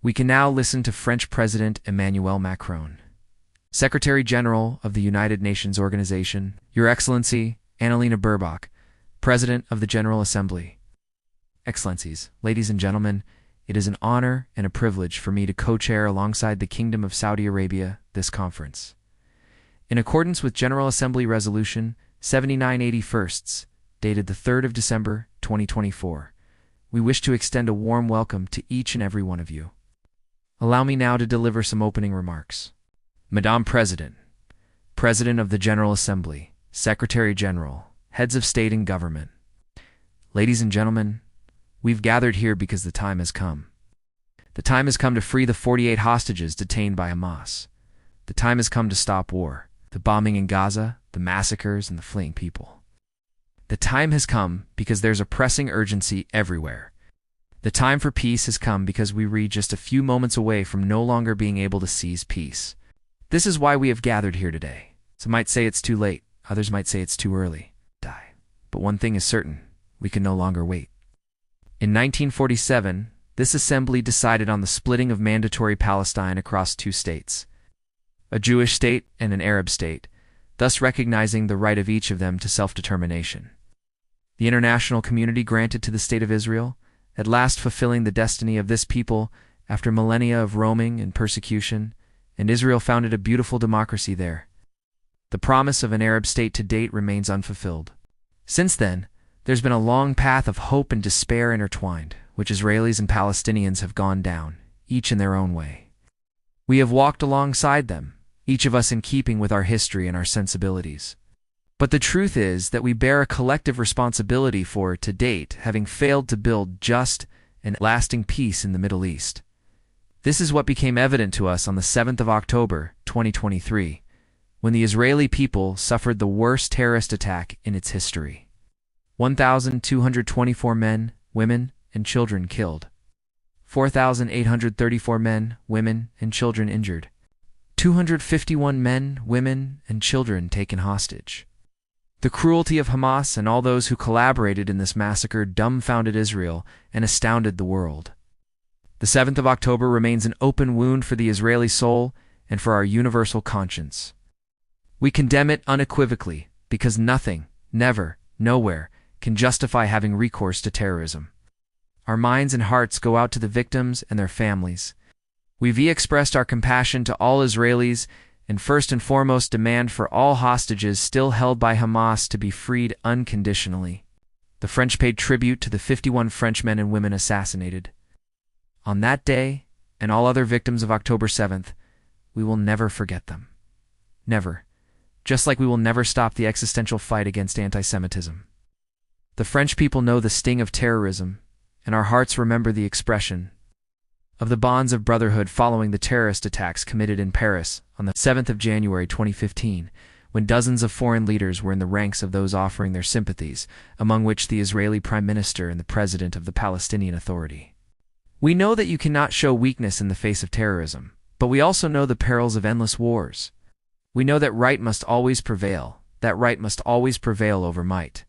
We can now listen to French President Emmanuel Macron. Secretary General of the United Nations Organization, Your Excellency, Annalena Baerbock, President of the General Assembly. Excellencies, ladies and gentlemen, it is an honor and a privilege for me to co-chair alongside the Kingdom of Saudi Arabia this conference. In accordance with General Assembly Resolution 7981, dated the 3rd of December, 2024, we wish to extend a warm welcome to each and every one of you. Allow me now to deliver some opening remarks. Madame President, President of the General Assembly, Secretary General, Heads of State and Government. Ladies and gentlemen, we've gathered here because the time has come. The time has come to free the 48 hostages detained by Hamas. The time has come to stop war, the bombing in Gaza, the massacres, and the fleeing people. The time has come because there's a pressing urgency everywhere. The time for peace has come because we read just a few moments away from no longer being able to seize peace. This is why we have gathered here today. Some might say it's too late, others might say it's too early. But one thing is certain, we can no longer wait. In 1947, this assembly decided on the splitting of mandatory Palestine across two states, a Jewish state and an Arab state, thus recognizing the right of each of them to self-determination. The international community granted to the State of Israel, at last fulfilling the destiny of this people after millennia of roaming and persecution, and Israel founded a beautiful democracy there. The promise of an Arab state to date remains unfulfilled. Since then, there's been a long path of hope and despair intertwined, which Israelis and Palestinians have gone down, each in their own way. We have walked alongside them, each of us in keeping with our history and our sensibilities. But the truth is that we bear a collective responsibility for, to date, having failed to build just and lasting peace in the Middle East. This is what became evident to us on the 7th of October, 2023, when the Israeli people suffered the worst terrorist attack in its history. 1,224 men, women, and children killed. 4,834 men, women, and children injured. 251 men, women, and children taken hostage. The cruelty of Hamas and all those who collaborated in this massacre dumbfounded Israel and astounded the world. The 7th of October remains an open wound for the Israeli soul and for our universal conscience. We condemn it unequivocally because nothing, never, nowhere, can justify having recourse to terrorism. Our minds and hearts go out to the victims and their families. We've expressed our compassion to all Israelis and first and foremost demand for all hostages still held by Hamas to be freed unconditionally. The French paid tribute to the 51 French men and women assassinated. On that day, and all other victims of October 7th, we will never forget them. Never. Just like we will never stop the existential fight against anti-Semitism. The French people know the sting of terrorism, and our hearts remember the expression of the bonds of brotherhood following the terrorist attacks committed in Paris on the 7th of January 2015, when dozens of foreign leaders were in the ranks of those offering their sympathies, among which the Israeli Prime Minister and the President of the Palestinian Authority. We know that you cannot show weakness in the face of terrorism, but we also know the perils of endless wars. We know that right must always prevail, that right must always prevail over might.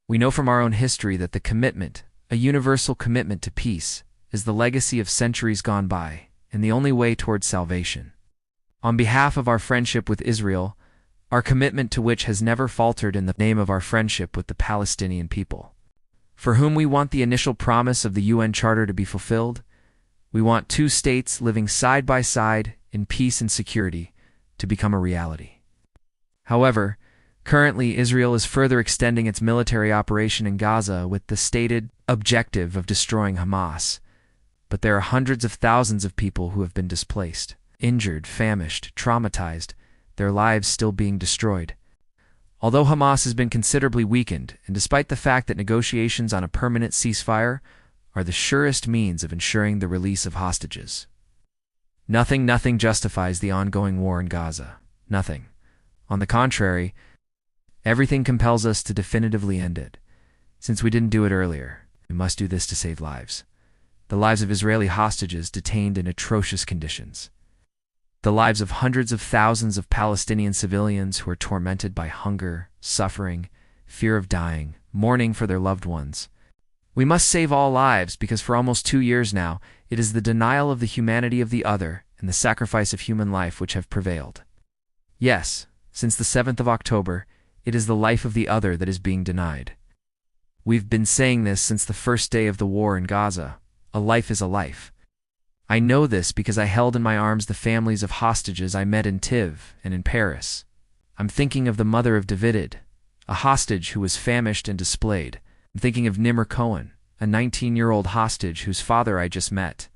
We know from our own history that the commitment, a universal commitment to peace, is the legacy of centuries gone by, and the only way towards salvation. On behalf of our friendship with Israel, our commitment to which has never faltered in the name of our friendship with the Palestinian people, for whom we want the initial promise of the UN Charter to be fulfilled, we want two states living side by side in peace and security to become a reality. However, currently Israel is further extending its military operation in Gaza with the stated objective of destroying Hamas. But there are hundreds of thousands of people who have been displaced, injured, famished, traumatized, their lives still being destroyed. Although Hamas has been considerably weakened, and despite the fact that negotiations on a permanent ceasefire are the surest means of ensuring the release of hostages, nothing justifies the ongoing war in Gaza. Nothing. On the contrary, everything compels us to definitively end it. Since we didn't do it earlier, we must do this to save lives. The lives of Israeli hostages detained in atrocious conditions. The lives of hundreds of thousands of Palestinian civilians who are tormented by hunger, suffering, fear of dying, mourning for their loved ones. We must save all lives because for almost 2 years now, it is the denial of the humanity of the other and the sacrifice of human life which have prevailed. Yes, since the 7th of October, it is the life of the other that is being denied. We've been saying this since the first day of the war in Gaza. A life is a life. I know this because I held in my arms the families of hostages I met in Tiv and in Paris. I'm thinking of the mother of David, a hostage who was famished and displayed. I'm thinking of Nimr Cohen, a 19-year-old hostage whose father I just met.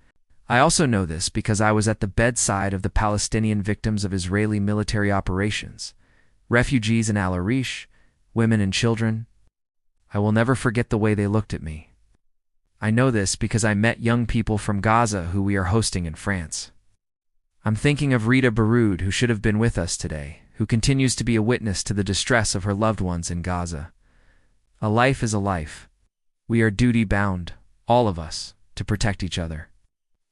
I also know this because I was at the bedside of the Palestinian victims of Israeli military operations, refugees in Al Arish, women and children. I will never forget the way they looked at me. I know this because I met young people from Gaza who we are hosting in France. I'm thinking of Rita Baroud, who should have been with us today, who continues to be a witness to the distress of her loved ones in Gaza. A life is a life. We are duty-bound, all of us, to protect each other.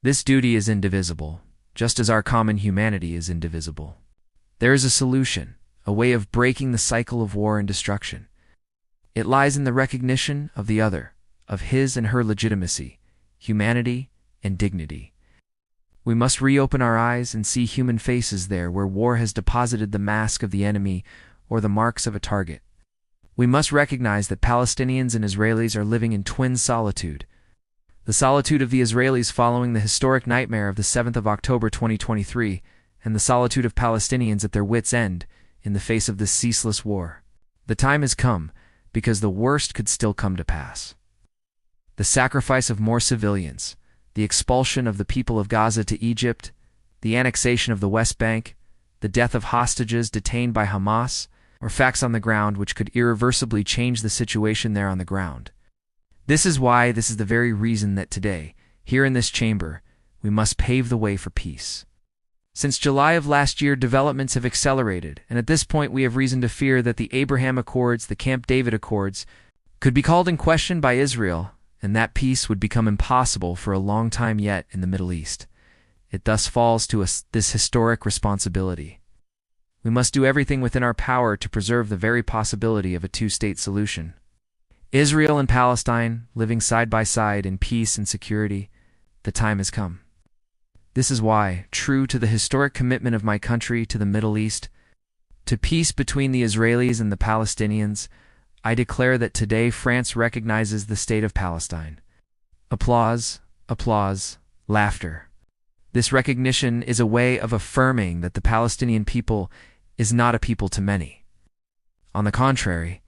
This duty is indivisible, just as our common humanity is indivisible. There is a solution, a way of breaking the cycle of war and destruction. It lies in the recognition of the other, of his and her legitimacy, humanity, and dignity. We must reopen our eyes and see human faces there where war has deposited the mask of the enemy or the marks of a target. We must recognize that Palestinians and Israelis are living in twin solitude. The solitude of the Israelis following the historic nightmare of the 7th of October 2023, and the solitude of Palestinians at their wits' end in the face of this ceaseless war. The time has come, because the worst could still come to pass. The sacrifice of more civilians, the expulsion of the people of Gaza to Egypt, the annexation of the West Bank, the death of hostages detained by Hamas, or facts on the ground which could irreversibly change the situation there on the ground. This is the very reason that today, here in this chamber, we must pave the way for peace. Since July of last year, developments have accelerated, and at this point we have reason to fear that the Abraham Accords, the Camp David Accords, could be called in question by Israel, and that peace would become impossible for a long time yet in the Middle East. It thus falls to us this historic responsibility. We must do everything within our power to preserve the very possibility of a two-state solution. Israel and Palestine, living side by side in peace and security, the time has come. This is why, true to the historic commitment of my country to the Middle East, to peace between the Israelis and the Palestinians, I declare that today France recognizes the State of Palestine. Applause, applause, laughter. This recognition is a way of affirming that the Palestinian people is not a people to many. On the contrary,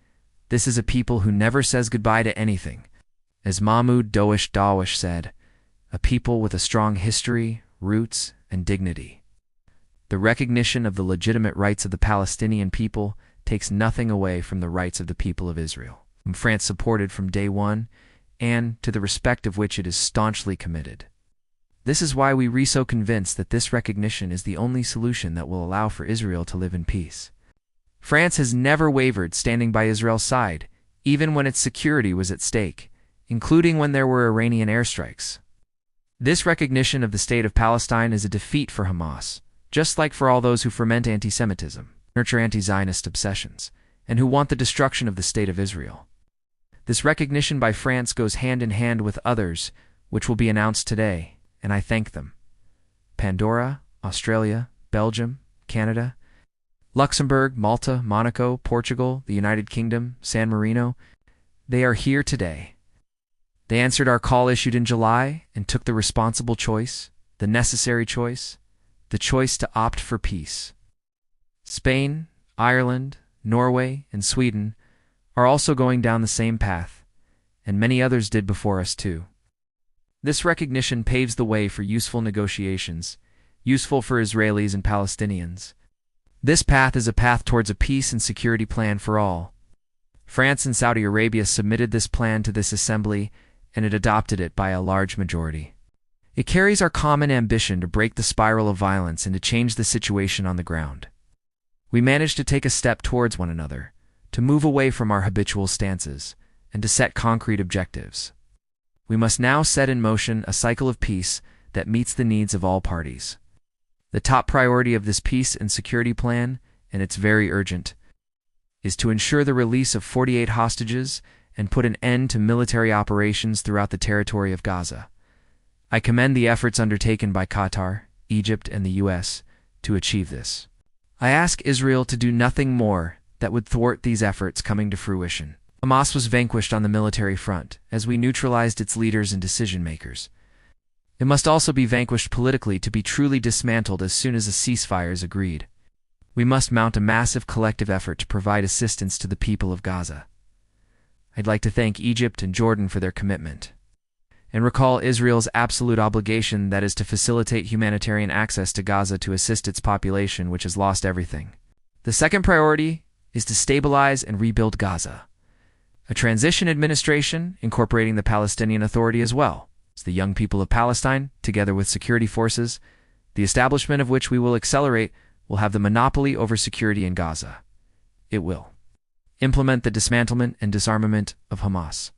this is a people who never says goodbye to anything. As Mahmoud Darwish said, a people with a strong history, roots, and dignity. The recognition of the legitimate rights of the Palestinian people takes nothing away from the rights of the people of Israel, whom France supported from day one, and to the respect of which it is staunchly committed. This is why we are so convinced that this recognition is the only solution that will allow for Israel to live in peace. France has never wavered standing by Israel's side, even when its security was at stake, including when there were Iranian airstrikes. This recognition of the State of Palestine is a defeat for Hamas, just like for all those who foment anti-Semitism, nurture anti-Zionist obsessions, and who want the destruction of the State of Israel. This recognition by France goes hand in hand with others, which will be announced today, and I thank them. Pandora, Australia, Belgium, Canada, Luxembourg, Malta, Monaco, Portugal, the United Kingdom, San Marino, they are here today. They answered our call issued in July and took the responsible choice, the necessary choice, the choice to opt for peace. Spain, Ireland, Norway, and Sweden are also going down the same path, and many others did before us too. This recognition paves the way for useful negotiations, useful for Israelis and Palestinians. This path is a path towards a peace and security plan for all. France and Saudi Arabia submitted this plan to this assembly, and it adopted it by a large majority. It carries our common ambition to break the spiral of violence and to change the situation on the ground. We managed to take a step towards one another, to move away from our habitual stances, and to set concrete objectives. We must now set in motion a cycle of peace that meets the needs of all parties. The top priority of this peace and security plan, and it's very urgent, is to ensure the release of 48 hostages and put an end to military operations throughout the territory of Gaza. I commend the efforts undertaken by Qatar, Egypt, and the U.S. to achieve this. I ask Israel to do nothing more that would thwart these efforts coming to fruition. Hamas was vanquished on the military front, as we neutralized its leaders and decision-makers. It must also be vanquished politically to be truly dismantled as soon as a ceasefire is agreed. We must mount a massive collective effort to provide assistance to the people of Gaza. I'd like to thank Egypt and Jordan for their commitment, and recall Israel's absolute obligation, that is to facilitate humanitarian access to Gaza to assist its population, which has lost everything. The second priority is to stabilize and rebuild Gaza. A transition administration, incorporating the Palestinian Authority as well as the young people of Palestine, together with security forces, the establishment of which we will accelerate, will have the monopoly over security in Gaza. It will implement the dismantlement and disarmament of Hamas,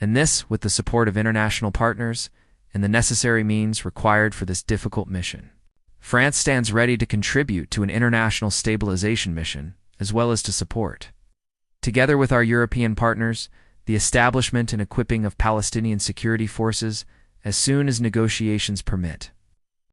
and this with the support of international partners and the necessary means required for this difficult mission. France stands ready to contribute to an international stabilization mission, as well as to support, together with our European partners, the establishment and equipping of Palestinian security forces as soon as negotiations permit.